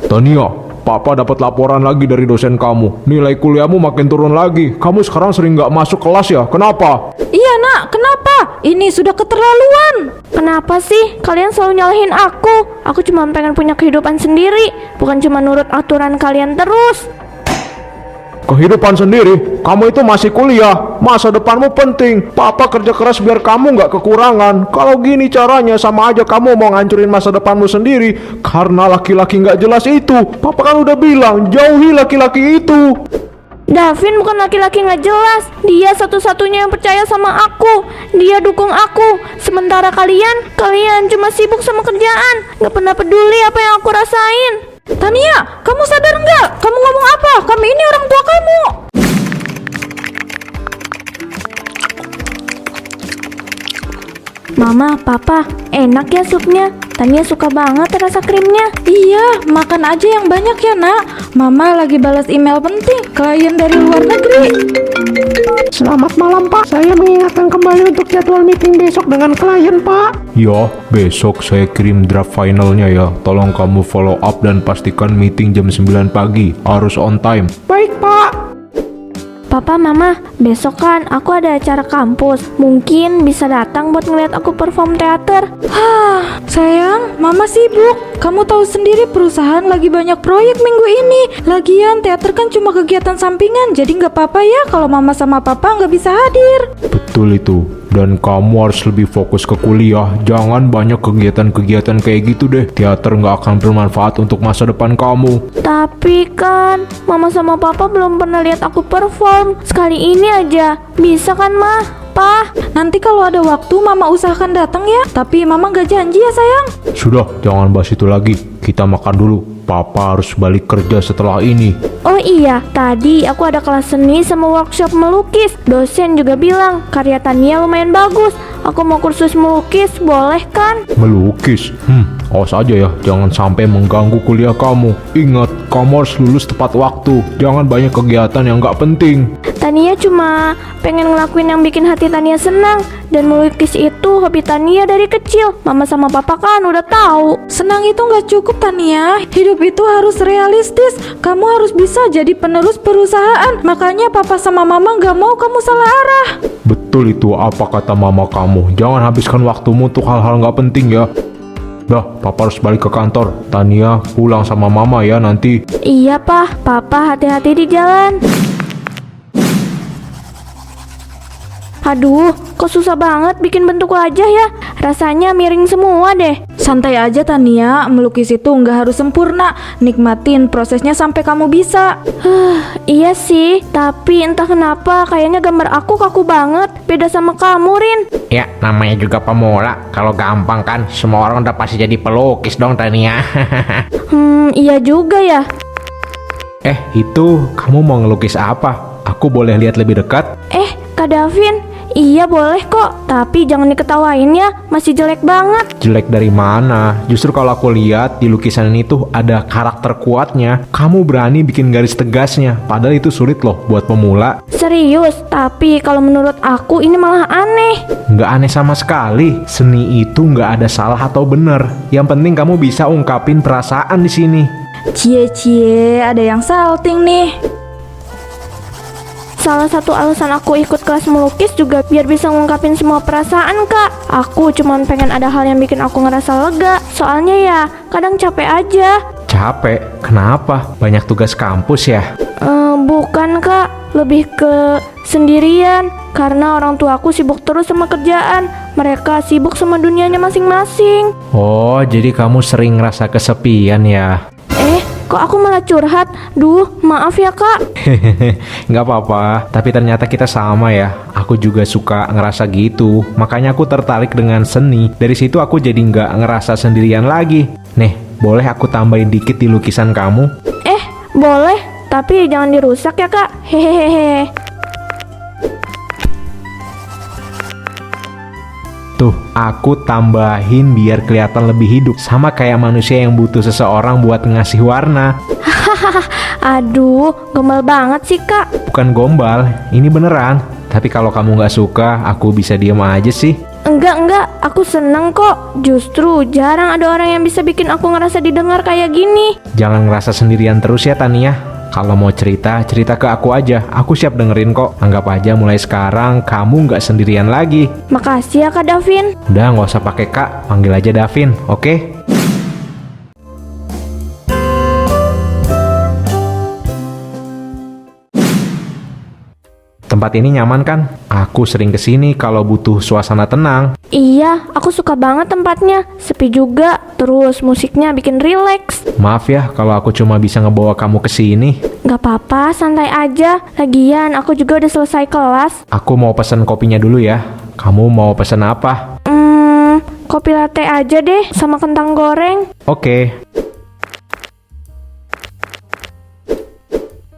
Tania, Papa dapat laporan lagi dari dosen kamu. Nilai kuliahmu makin turun lagi. Kamu sekarang sering nggak masuk kelas ya? Kenapa? Iya nak, kenapa? Ini sudah keterlaluan. Kenapa sih kalian selalu nyalahin aku? Aku cuma pengen punya kehidupan sendiri, bukan cuma nurut aturan kalian terus. Kehidupan sendiri? Kamu itu masih kuliah. Masa depanmu penting. Papa kerja keras biar kamu nggak kekurangan. Kalau gini caranya sama aja kamu mau ngancurin masa depanmu sendiri. Karena laki-laki nggak jelas itu. Papa kan udah bilang, jauhi laki-laki itu. Davin bukan laki-laki nggak jelas. Dia satu-satunya yang percaya sama aku. Dia dukung aku. Sementara kalian cuma sibuk sama kerjaan. Nggak pernah peduli apa yang aku rasain. Tania, kamu sadar nggak? Kamu ngomong apa? Kami ini orang tua kamu. Mama, Papa, enak ya supnya. Tania suka banget rasa krimnya. Iya, makan aja yang banyak ya nak. Mama lagi balas email penting, klien dari luar negeri. Selamat malam Pak, saya mengingatkan kembali untuk jadwal meeting besok dengan klien Pak. Ya, besok saya kirim draft finalnya ya. Tolong kamu follow up dan pastikan meeting jam 9 pagi. Harus on time. Baik Pak. Papa, Mama, besok kan aku ada acara kampus. Mungkin bisa datang buat ngeliat aku perform teater. Hah, sayang, mama sibuk. Kamu tahu sendiri perusahaan lagi banyak proyek minggu ini. Lagian teater kan cuma kegiatan sampingan, jadi nggak apa-apa ya kalau mama sama papa nggak bisa hadir. Betul itu. Dan kamu harus lebih fokus ke kuliah. Jangan banyak kegiatan-kegiatan kayak gitu deh. Teater nggak akan bermanfaat untuk masa depan kamu. Tapi kan Mama sama Papa belum pernah lihat aku perform. Sekali ini aja. Bisa kan, Ma? Pa? Nanti kalau ada waktu mama usahakan datang ya. Tapi mama nggak janji ya sayang. Sudah, jangan bahas itu lagi. Kita makan dulu. Papa harus balik kerja setelah ini. Oh iya, tadi aku ada kelas seni sama workshop melukis. Dosen juga bilang karya Tania lumayan bagus. Aku mau kursus melukis, boleh kan? Melukis? Awas aja ya, jangan sampai mengganggu kuliah kamu. Ingat, kamu harus lulus tepat waktu. Jangan banyak kegiatan yang nggak penting. Tania cuma pengen ngelakuin yang bikin hati Tania senang. Dan melukis itu hobi Tania dari kecil. Mama sama Papa kan udah tahu. Senang itu nggak cukup Tania. Hidup itu harus realistis. Kamu harus bisa jadi penerus perusahaan. Makanya papa sama mama nggak mau kamu salah arah. Betul itu apa kata mama kamu. Jangan habiskan waktumu untuk hal-hal nggak penting ya. Dah, Papa harus balik ke kantor. Tania pulang sama mama ya nanti. Iya, Pak. Papa hati-hati di jalan. Aduh, kok susah banget bikin bentuk wajah ya. Rasanya miring semua deh. Santai aja Tania, melukis itu nggak harus sempurna. Nikmatin prosesnya sampai kamu bisa. Iya sih, tapi entah kenapa kayaknya gambar aku kaku banget. Beda sama kamu, Rin. Ya, namanya juga pemula. Kalau gampang kan, semua orang udah pasti jadi pelukis dong, Tania. Iya juga ya. Itu kamu mau ngelukis apa? Aku boleh lihat lebih dekat? Kak Davin, iya boleh kok. Tapi jangan diketawain ya, masih jelek banget. Jelek dari mana? Justru kalau aku lihat di lukisan ini tuh ada karakter kuatnya. Kamu berani bikin garis tegasnya. Padahal itu sulit loh buat pemula. Serius, tapi kalau menurut aku ini malah aneh. Nggak aneh sama sekali. Seni itu nggak ada salah atau benar. Yang penting kamu bisa ungkapin perasaan di sini. Cie, ada yang salting nih. Salah satu alasan aku ikut kelas melukis juga biar bisa ngungkapin semua perasaan, Kak. Aku cuman pengen ada hal yang bikin aku ngerasa lega. Soalnya ya, kadang capek aja. Capek? Kenapa? Banyak tugas kampus ya? Bukan, Kak. Lebih ke sendirian. Karena orang tua aku sibuk terus sama kerjaan. Mereka sibuk sama dunianya masing-masing. Oh, jadi kamu sering ngerasa kesepian ya? Kok aku malah curhat? Duh, maaf ya, Kak. Nggak apa-apa, tapi ternyata kita sama ya. Aku juga suka ngerasa gitu. Makanya aku tertarik dengan seni. Dari situ aku jadi nggak ngerasa sendirian lagi. Nih, boleh aku tambahin dikit di lukisan kamu? Boleh, tapi jangan dirusak ya, Kak. Hehehe. Tuh, aku tambahin biar kelihatan lebih hidup. Sama kayak manusia yang butuh seseorang buat ngasih warna. Aduh, gombal banget sih, Kak. Bukan gombal, ini beneran. Tapi kalau kamu nggak suka, aku bisa diem aja sih. Enggak, aku seneng kok. Justru jarang ada orang yang bisa bikin aku ngerasa didengar kayak gini. Jangan ngerasa sendirian terus ya Tania. Kalau mau cerita ke aku aja. Aku siap dengerin kok. Anggap aja mulai sekarang kamu nggak sendirian lagi. Makasih ya Kak Davin. Udah nggak usah pakai Kak, panggil aja Davin, oke? Tempat ini nyaman kan? Aku sering kesini kalau butuh suasana tenang. Iya, aku suka banget tempatnya. Sepi juga, terus musiknya bikin rileks. Maaf ya kalau aku cuma bisa ngebawa kamu ke sini. Gak apa-apa, santai aja. Lagian aku juga udah selesai kelas. Aku mau pesen kopinya dulu ya. Kamu mau pesen apa? Kopi latte aja deh, sama kentang goreng. Oke.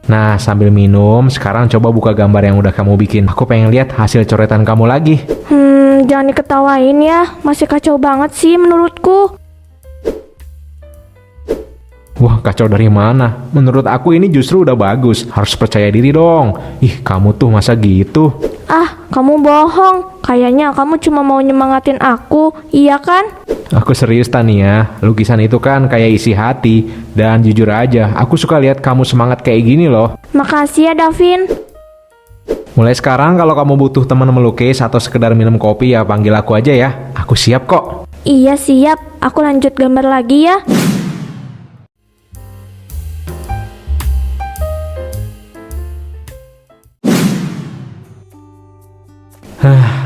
Nah, sambil minum, sekarang coba buka gambar yang udah kamu bikin. Aku pengen lihat hasil coretan kamu lagi. Jangan diketawain ya. Masih kacau banget sih menurutku. Wah, kacau dari mana? Menurut aku ini justru udah bagus. Harus percaya diri dong. Ih, kamu tuh masa gitu? Ah, kamu bohong. Kayaknya kamu cuma mau nyemangatin aku, iya kan? Aku serius Tania, lukisan itu kan kayak isi hati. Dan jujur aja, aku suka lihat kamu semangat kayak gini loh. Makasih ya Davin. Mulai sekarang kalau kamu butuh teman melukis atau sekedar minum kopi ya panggil aku aja ya. Aku siap kok. Iya siap, aku lanjut gambar lagi ya.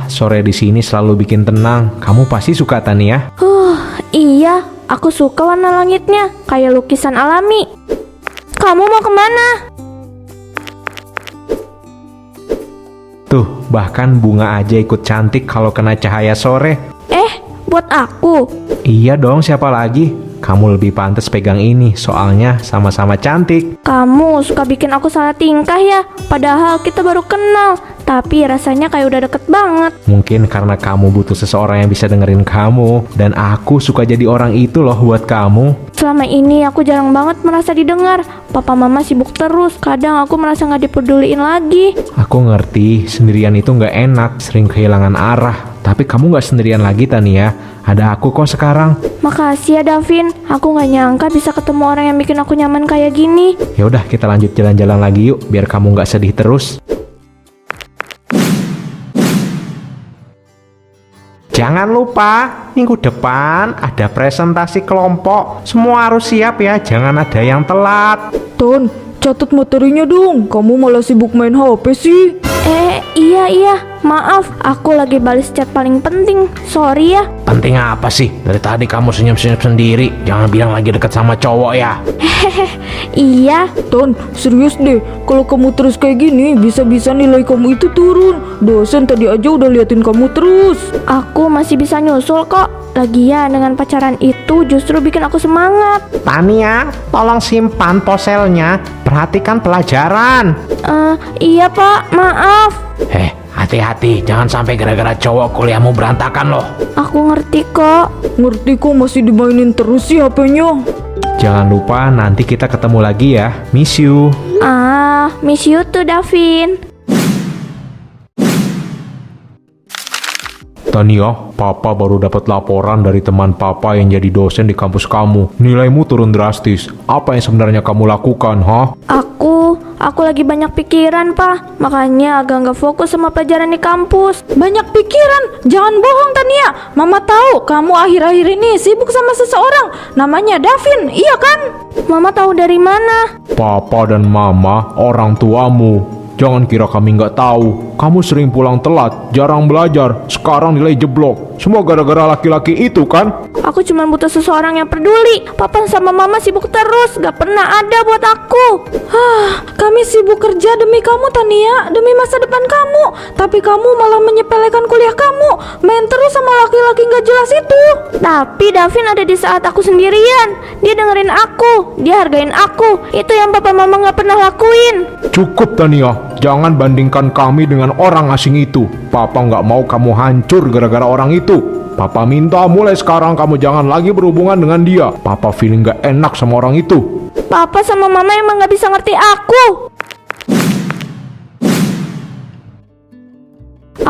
Sore di sini selalu bikin tenang. Kamu pasti suka Tania. Iya, aku suka warna langitnya, kayak lukisan alami. Kamu mau kemana? Tuh, bahkan bunga aja ikut cantik kalau kena cahaya sore. Buat aku? Iya dong, siapa lagi? Kamu lebih pantas pegang ini, soalnya sama-sama cantik. Kamu suka bikin aku salah tingkah ya, padahal kita baru kenal. Tapi rasanya kayak udah deket banget. Mungkin karena kamu butuh seseorang yang bisa dengerin kamu. Dan aku suka jadi orang itu loh buat kamu. Selama ini aku jarang banget merasa didengar. Papa mama sibuk terus, kadang aku merasa gak dipeduliin lagi. Aku ngerti, sendirian itu gak enak, sering kehilangan arah. Tapi kamu gak sendirian lagi Tania, ada aku kok sekarang. Makasih ya Davin, aku gak nyangka bisa ketemu orang yang bikin aku nyaman kayak gini. Ya udah kita lanjut jalan-jalan lagi yuk, biar kamu gak sedih terus. Jangan lupa, minggu depan ada presentasi kelompok. Semua harus siap ya, jangan ada yang telat. Ton, catat materinya dong. Kamu malah sibuk main HP sih. Iya, maaf, aku lagi balas chat paling penting. Sorry ya. Penting apa sih? Dari tadi kamu senyum-senyum sendiri. Jangan bilang lagi deket sama cowok ya. Iya. Ton, serius deh. Kalau kamu terus kayak gini, bisa-bisa nilai kamu itu turun. Dosen tadi aja udah liatin kamu terus. Aku masih bisa nyusul kok. Lagian dengan pacaran itu justru bikin aku semangat. Tania, tolong simpan ponselnya. Perhatikan pelajaran. Iya pak, maaf. Hati-hati, jangan sampai gara-gara cowok kuliahmu berantakan loh. Aku ngerti kok. Ngerti kok masih dimainin terus sih HP-nya. Jangan lupa nanti kita ketemu lagi ya. Miss you. Miss you too Davin. Tania, Papa baru dapat laporan dari teman Papa yang jadi dosen di kampus kamu. Nilaimu turun drastis. Apa yang sebenarnya kamu lakukan, ha? Aku lagi banyak pikiran, Pak. Makanya agak nggak fokus sama pelajaran di kampus. Banyak pikiran? Jangan bohong Tania. Mama tahu kamu akhir-akhir ini sibuk sama seseorang. Namanya Davin, iya kan? Mama tahu dari mana? Papa dan Mama, orang tuamu. Jangan kira kami nggak tahu. Kamu sering pulang telat, jarang belajar, sekarang nilai jeblok. Semua gara-gara laki-laki itu kan? Aku cuma butuh seseorang yang peduli. Papa sama Mama sibuk terus, gak pernah ada buat aku. Kami sibuk kerja demi kamu Tania, demi masa depan kamu. Tapi kamu malah menyepelekan kuliah kamu, main terus sama laki-laki gak jelas itu. Tapi Davin ada di saat aku sendirian. Dia dengerin aku, dia hargain aku. Itu yang Papa Mama gak pernah lakuin. Cukup Tania, jangan bandingkan kami dengan orang asing itu. Papa nggak mau kamu hancur gara-gara orang itu. Papa minta mulai sekarang kamu jangan lagi berhubungan dengan dia. Papa feeling nggak enak sama orang itu. Papa sama Mama emang gak bisa ngerti aku.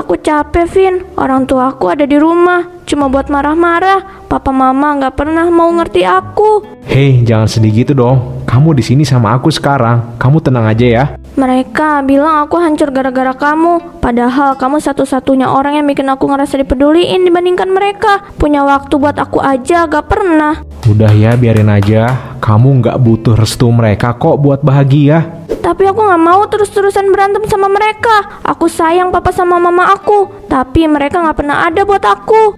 Aku capek, Vin. Orang tua aku ada di rumah, cuma buat marah-marah. Papa mama nggak pernah mau ngerti aku. Hei, jangan sedih gitu dong. Kamu di sini sama aku sekarang. Kamu tenang aja ya. Mereka bilang aku hancur gara-gara kamu. Padahal kamu satu-satunya orang yang bikin aku ngerasa dipeduliin dibandingkan mereka. Punya waktu buat aku aja gak pernah. Udah ya, biarin aja. Kamu nggak butuh restu mereka kok buat bahagia. Tapi aku gak mau terus-terusan berantem sama mereka. Aku sayang papa sama mama aku, tapi mereka gak pernah ada buat aku.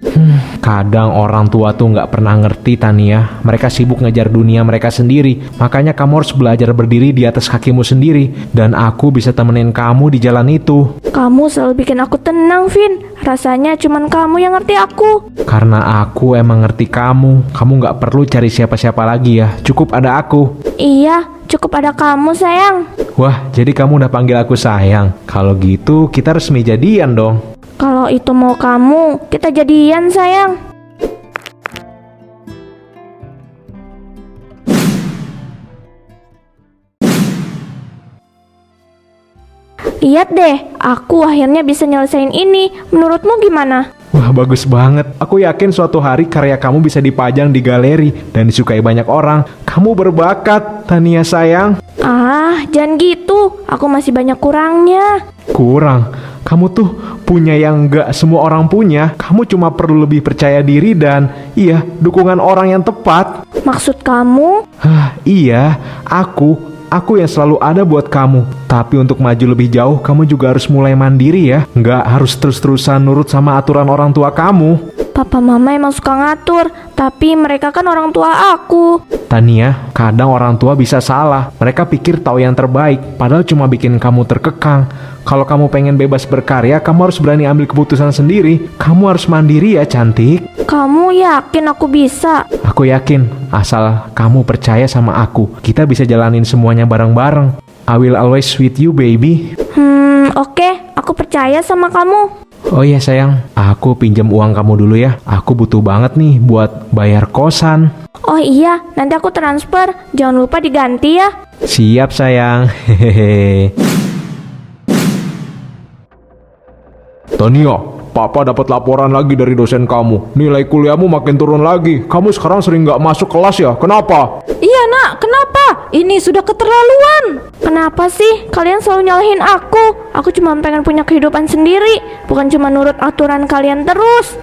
Kadang orang tua tuh nggak pernah ngerti, Tania. Mereka sibuk ngejar dunia mereka sendiri. Makanya kamu harus belajar berdiri di atas kakimu sendiri. Dan aku bisa temenin kamu di jalan itu. Kamu selalu bikin aku tenang, Vin. Rasanya cuman kamu yang ngerti aku. Karena aku emang ngerti kamu. Kamu nggak perlu cari siapa-siapa lagi ya. Cukup ada aku. Iya, cukup ada kamu, sayang. Wah, jadi kamu udah panggil aku sayang. Kalau gitu kita resmi jadian dong. Kalau itu mau kamu, kita jadian, sayang. Lihat deh, aku akhirnya bisa nyelesain ini. Menurutmu gimana? Wah, bagus banget. Aku yakin suatu hari karya kamu bisa dipajang di galeri dan disukai banyak orang. Kamu berbakat, Tania sayang. Ah, jangan gitu. Aku masih banyak kurangnya. Kurang? Kamu tuh punya yang nggak semua orang punya. Kamu cuma perlu lebih percaya diri dan iya, dukungan orang yang tepat. Maksud kamu? Iya, aku yang selalu ada buat kamu. Tapi untuk maju lebih jauh, kamu juga harus mulai mandiri ya. Nggak harus terus-terusan nurut sama aturan orang tua kamu. Papa mama emang suka ngatur, tapi mereka kan orang tua aku. Tania, kadang orang tua bisa salah. Mereka pikir tahu yang terbaik, padahal cuma bikin kamu terkekang. Kalau kamu pengen bebas berkarya, kamu harus berani ambil keputusan sendiri. Kamu harus mandiri ya, cantik. Kamu yakin aku bisa? Aku yakin, asal kamu percaya sama aku. Kita bisa jalanin semuanya bareng-bareng. I will always with you, baby. Oke, aku percaya sama kamu. Oh iya sayang, aku pinjam uang kamu dulu ya. Aku butuh banget nih buat bayar kosan. Oh iya, nanti aku transfer. Jangan lupa diganti ya. Siap sayang. Hehehe. Tania, Papa dapat laporan lagi dari dosen kamu. Nilai kuliahmu makin turun lagi. Kamu sekarang sering nggak masuk kelas ya? Kenapa? Iya nak, kenapa? Ini sudah keterlaluan. Kenapa sih kalian selalu nyalahin aku? Aku cuma pengen punya kehidupan sendiri, bukan cuma nurut aturan kalian terus.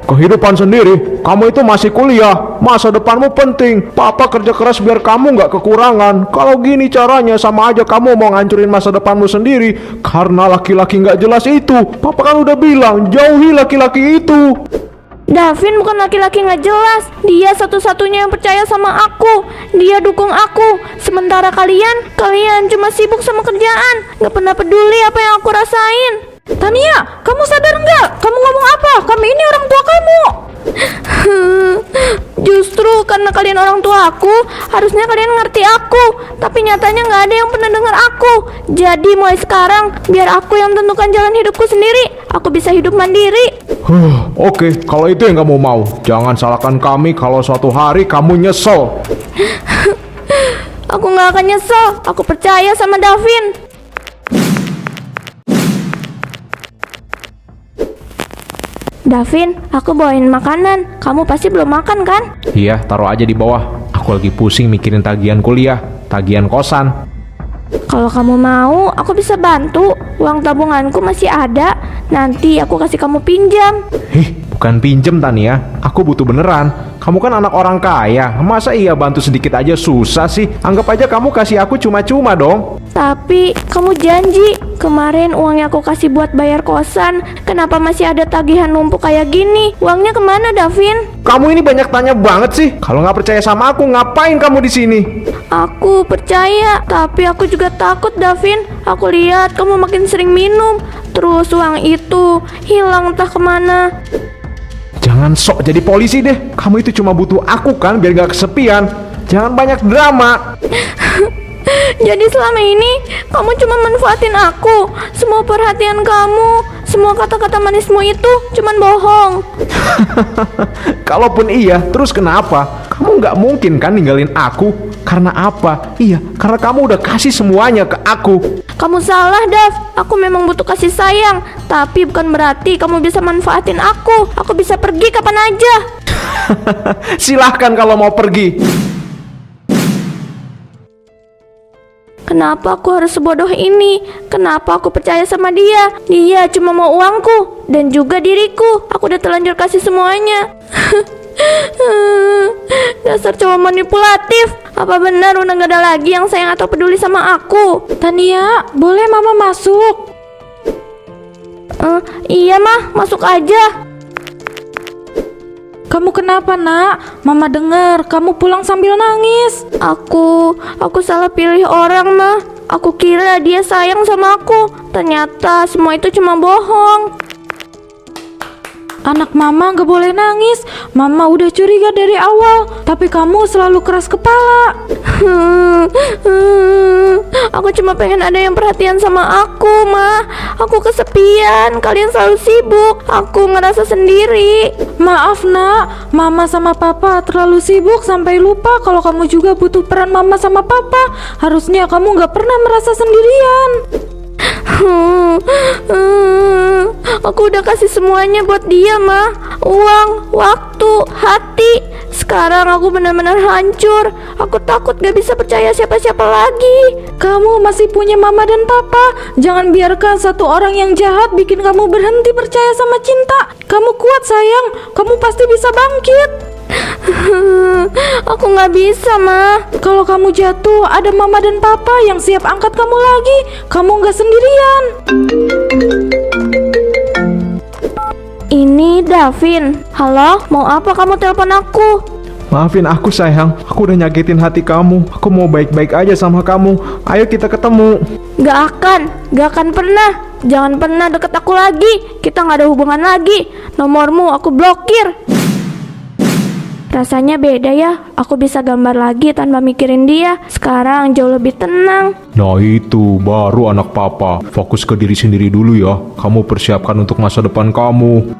Kehidupan sendiri? Kamu itu masih kuliah. Masa depanmu penting. Papa kerja keras biar kamu nggak kekurangan. Kalau gini caranya sama aja kamu mau ngancurin masa depanmu sendiri. Karena laki-laki nggak jelas itu. Papa kan udah bilang, jauhi laki-laki itu. Davin bukan laki-laki nggak jelas. Dia satu-satunya yang percaya sama aku. Dia dukung aku. Sementara kalian cuma sibuk sama kerjaan. Nggak pernah peduli apa yang aku rasain. Tania, kamu sadar nggak? Kamu ngomong apa? Kami ini orang tua kamu. Justru karena kalian orang tua aku, harusnya kalian ngerti aku. Tapi nyatanya nggak ada yang pernah dengar aku. Jadi mulai sekarang, biar aku yang tentukan jalan hidupku sendiri. Aku bisa hidup mandiri. Oke, kalau itu yang kamu mau. Jangan salahkan kami kalau suatu hari kamu nyesel. Aku nggak akan nyesel. Aku percaya sama Davin. Davin, aku bawain makanan. Kamu pasti belum makan kan? Iya, taruh aja di bawah. Aku lagi pusing mikirin tagihan kuliah, tagihan kosan. Kalau kamu mau, aku bisa bantu. Uang tabunganku masih ada. Nanti aku kasih kamu pinjam. Bukan pinjem Tania, aku butuh beneran. Kamu kan anak orang kaya, masa iya bantu sedikit aja susah sih? Anggap aja kamu kasih aku cuma-cuma dong. Tapi kamu janji kemarin uangnya aku kasih buat bayar kosan. Kenapa masih ada tagihan numpuk kayak gini? Uangnya kemana, Davin? Kamu ini banyak tanya banget sih. Kalau nggak percaya sama aku, ngapain kamu di sini? Aku percaya, tapi aku juga takut, Davin. Aku lihat kamu makin sering minum. Terus uang itu hilang entah kemana. Jangan sok jadi polisi deh. Kamu itu cuma butuh aku kan, biar nggak kesepian. Jangan banyak drama. Jadi selama ini kamu cuma manfaatin aku. Semua perhatian kamu, semua kata-kata manismu itu cuman bohong. Kalaupun iya, terus kenapa? Kamu nggak mungkin kan ninggalin aku. Karena apa? Iya, karena kamu udah kasih semuanya ke aku. Kamu salah, Dav. Aku memang butuh kasih sayang, tapi bukan berarti kamu bisa manfaatin aku. Aku bisa pergi kapan aja. Silahkan kalau mau pergi. Kenapa aku harus sebodoh ini? Kenapa aku percaya sama dia? Dia cuma mau uangku dan juga diriku. Aku udah terlanjur kasih semuanya. Dasar cowok manipulatif. Apa benar udah gak ada lagi yang sayang atau peduli sama aku? Tania, boleh mama masuk? Iya mah, masuk aja. Kamu kenapa nak? Mama dengar kamu pulang sambil nangis. Aku salah pilih orang mah. Aku kira dia sayang sama aku. Ternyata semua itu cuma bohong. Anak mama gak boleh nangis. Mama udah curiga dari awal, tapi kamu selalu keras kepala. Aku cuma pengen ada yang perhatian sama aku, Ma. Aku kesepian, kalian selalu sibuk. Aku ngerasa sendiri. Maaf nak, mama sama papa terlalu sibuk sampai lupa kalau kamu juga butuh peran mama sama papa. Harusnya kamu gak pernah merasa sendirian. Aku udah kasih semuanya buat dia, Ma. Uang, waktu, hati. Sekarang aku benar-benar hancur. Aku takut gak bisa percaya siapa-siapa lagi. Kamu masih punya mama dan papa. Jangan biarkan satu orang yang jahat bikin kamu berhenti percaya sama cinta. Kamu kuat sayang, kamu pasti bisa bangkit. Aku gak bisa, Ma. Kalau kamu jatuh, ada mama dan papa yang siap angkat kamu lagi. Kamu gak sendirian. Ini Davin. Halo, mau apa kamu telepon aku? Maafin aku sayang, aku udah nyakitin hati kamu. Aku mau baik-baik aja sama kamu. Ayo kita ketemu. Gak akan pernah. Jangan pernah deket aku lagi. Kita gak ada hubungan lagi. Nomormu aku blokir. Rasanya beda ya. Aku bisa gambar lagi tanpa mikirin dia. Sekarang jauh lebih tenang. Nah itu baru anak papa. Fokus ke diri sendiri dulu ya. Kamu persiapkan untuk masa depan kamu.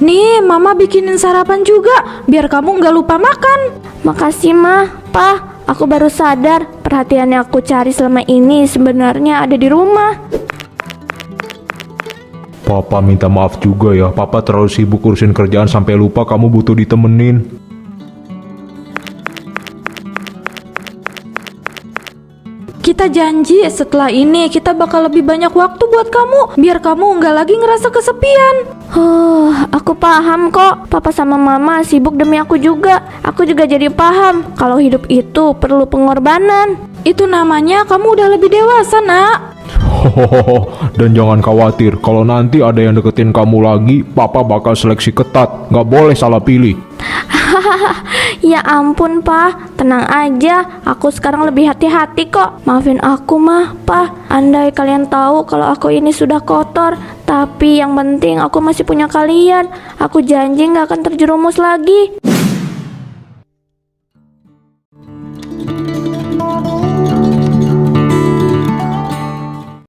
Nih, mama bikinin sarapan juga, biar kamu nggak lupa makan. Makasih, Ma. Pa, aku baru sadar perhatian yang aku cari selama ini sebenarnya ada di rumah. Papa minta maaf juga ya. Papa terlalu sibuk urusin kerjaan sampai lupa kamu butuh ditemenin. Kita janji setelah ini kita bakal lebih banyak waktu buat kamu, biar kamu nggak lagi ngerasa kesepian. Aku paham kok. Papa sama Mama sibuk demi aku juga. Aku juga jadi paham kalau hidup itu perlu pengorbanan. Itu namanya kamu udah lebih dewasa, nak. Dan jangan khawatir, kalau nanti ada yang deketin kamu lagi, Papa bakal seleksi ketat. Nggak boleh salah pilih. Ya ampun, Pa. Tenang aja. Aku sekarang lebih hati-hati kok. Maafin aku, mah, Pa. Andai kalian tahu kalau aku ini sudah kotor, tapi yang penting aku masih punya kalian. Aku janji gak akan terjerumus lagi.